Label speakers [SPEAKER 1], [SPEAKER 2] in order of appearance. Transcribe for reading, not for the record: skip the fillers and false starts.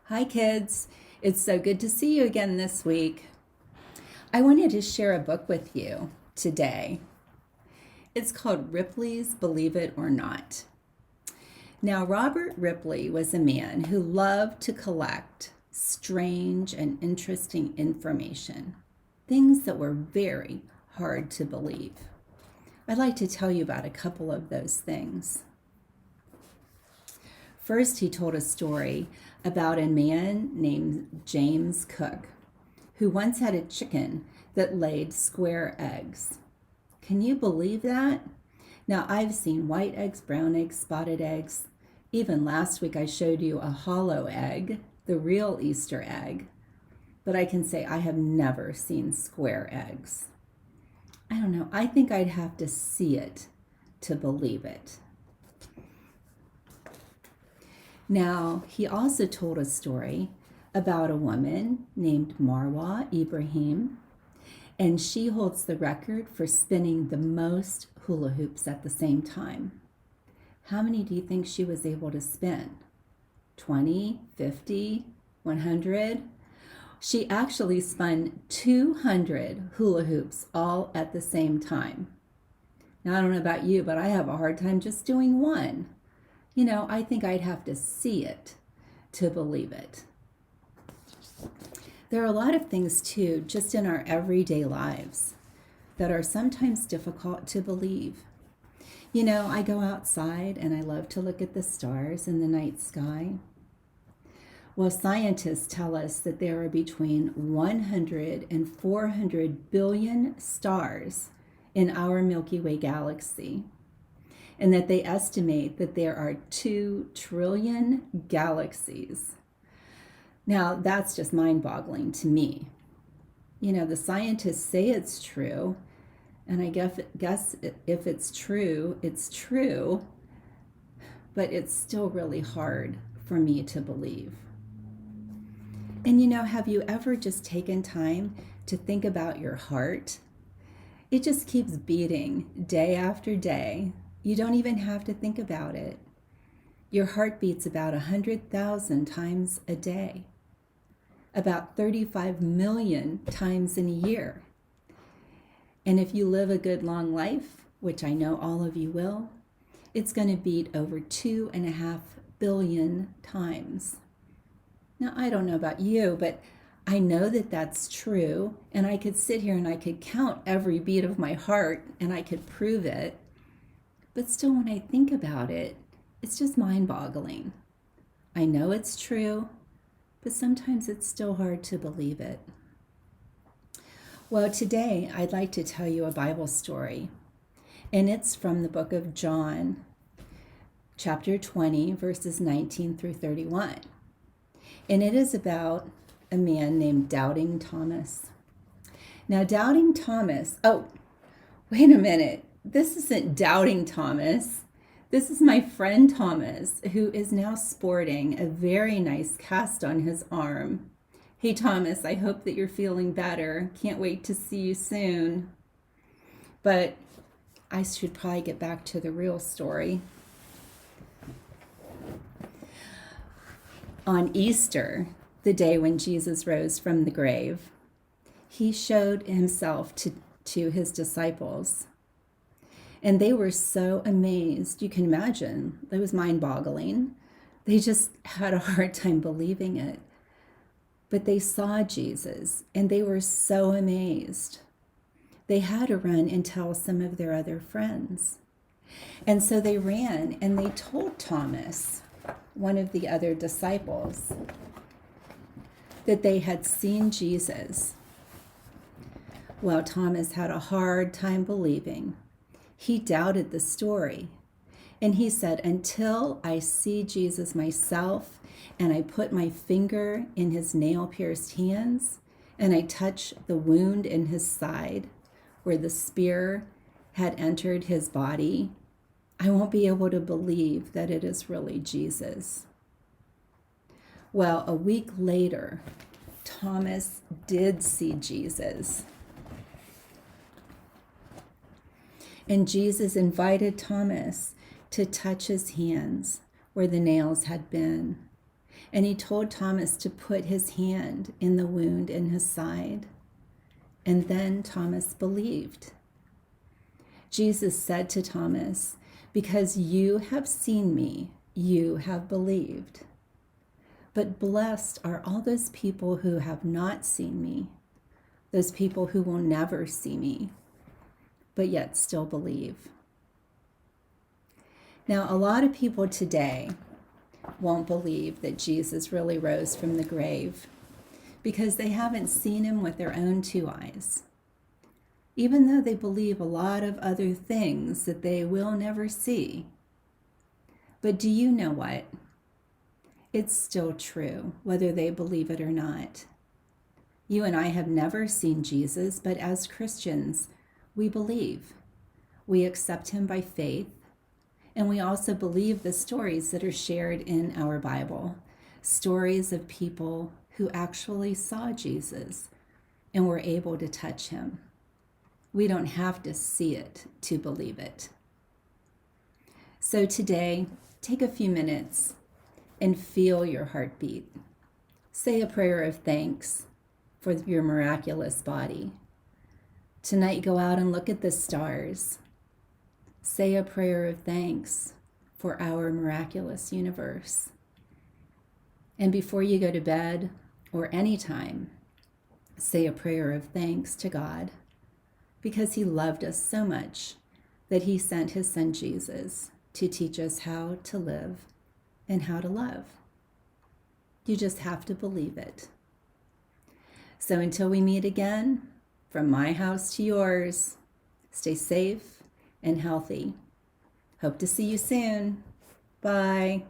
[SPEAKER 1] Hi, kids. It's so good to see you again this week. I wanted to share a book with you today. It's called Ripley's Believe It or Not. Now, Robert Ripley was a man who loved to collect strange and interesting information, things that were very hard to believe. I'd like to tell you about a couple of those things. First, he told a story about a man named James Cook, who once had a chicken that laid square eggs. Can you believe that? Now, I've seen white eggs, brown eggs, spotted eggs. Even last week, I showed you a hollow egg, the real Easter egg. But I can say I have never seen square eggs. I don't know. I think I'd have to see it to believe it. Now, he also told a story about a woman named Marwa Ibrahim, and she holds the record for spinning the most hula hoops at the same time. How many do you think she was able to spin? 20, 50, 100? She actually spun 200 hula hoops all at the same time. Now, I don't know about you, but I have a hard time just doing one. I think I'd have to see it to believe it. There are a lot of things, too, just in our everyday lives that are sometimes difficult to believe. I go outside and I love to look at the stars in the night sky. Well, scientists tell us that there are between 100 and 400 billion stars in our Milky Way galaxy, and that they estimate that there are 2 trillion galaxies. Now, that's just mind-boggling to me. The scientists say it's true, and I guess if it's true, but it's still really hard for me to believe. And have you ever just taken time to think about your heart? It just keeps beating day after day. You don't even have to think about it. Your heart beats about 100,000 times a day, about 35 million times in a year. And if you live a good long life, which I know all of you will, it's going to beat over 2.5 billion times. Now, I don't know about you, but I know that that's true, and I could sit here and I could count every beat of my heart, and I could prove it. But still, when I think about it, it's just mind-boggling. I know it's true, but sometimes it's still hard to believe it. Well, today I'd like to tell you a Bible story, and it's from the book of John, chapter 20, verses 19 through 31. And it is about a man named Doubting Thomas. Now, Doubting Thomas, wait a minute. This isn't Doubting Thomas. This is my friend Thomas, who is now sporting a very nice cast on his arm. Hey, Thomas, I hope that you're feeling better. Can't wait to see you soon. But I should probably get back to the real story. On Easter, the day when Jesus rose from the grave, he showed himself to his disciples. And they were so amazed. You can imagine. It was mind-boggling. They just had a hard time believing it. But they saw Jesus, and they were so amazed. They had to run and tell some of their other friends. And so they ran, and they told Thomas, one of the other disciples, that they had seen Jesus. Well, Thomas had a hard time believing. He doubted the story. And he said, until I see Jesus myself and I put my finger in his nail-pierced hands and I touch the wound in his side where the spear had entered his body, I won't be able to believe that it is really Jesus. Well, a week later, Thomas did see Jesus. And Jesus invited Thomas to touch his hands where the nails had been. And he told Thomas to put his hand in the wound in his side. And then Thomas believed. Jesus said to Thomas, "Because you have seen me, you have believed. But blessed are all those people who have not seen me, those people who will never see me, but yet still believe." Now, a lot of people today won't believe that Jesus really rose from the grave because they haven't seen him with their own two eyes, even though they believe a lot of other things that they will never see. But do you know what? It's still true, whether they believe it or not. You and I have never seen Jesus, but as Christians, we believe. We accept him by faith, and we also believe the stories that are shared in our Bible, stories of people who actually saw Jesus and were able to touch him. We don't have to see it to believe it. So today, take a few minutes and feel your heartbeat. Say a prayer of thanks for your miraculous body. Tonight, go out and look at the stars. Say a prayer of thanks for our miraculous universe. And before you go to bed or any time, say a prayer of thanks to God because he loved us so much that he sent his son Jesus to teach us how to live and how to love. You just have to believe it. So until we meet again, from my house to yours, stay safe and healthy. Hope to see you soon. Bye.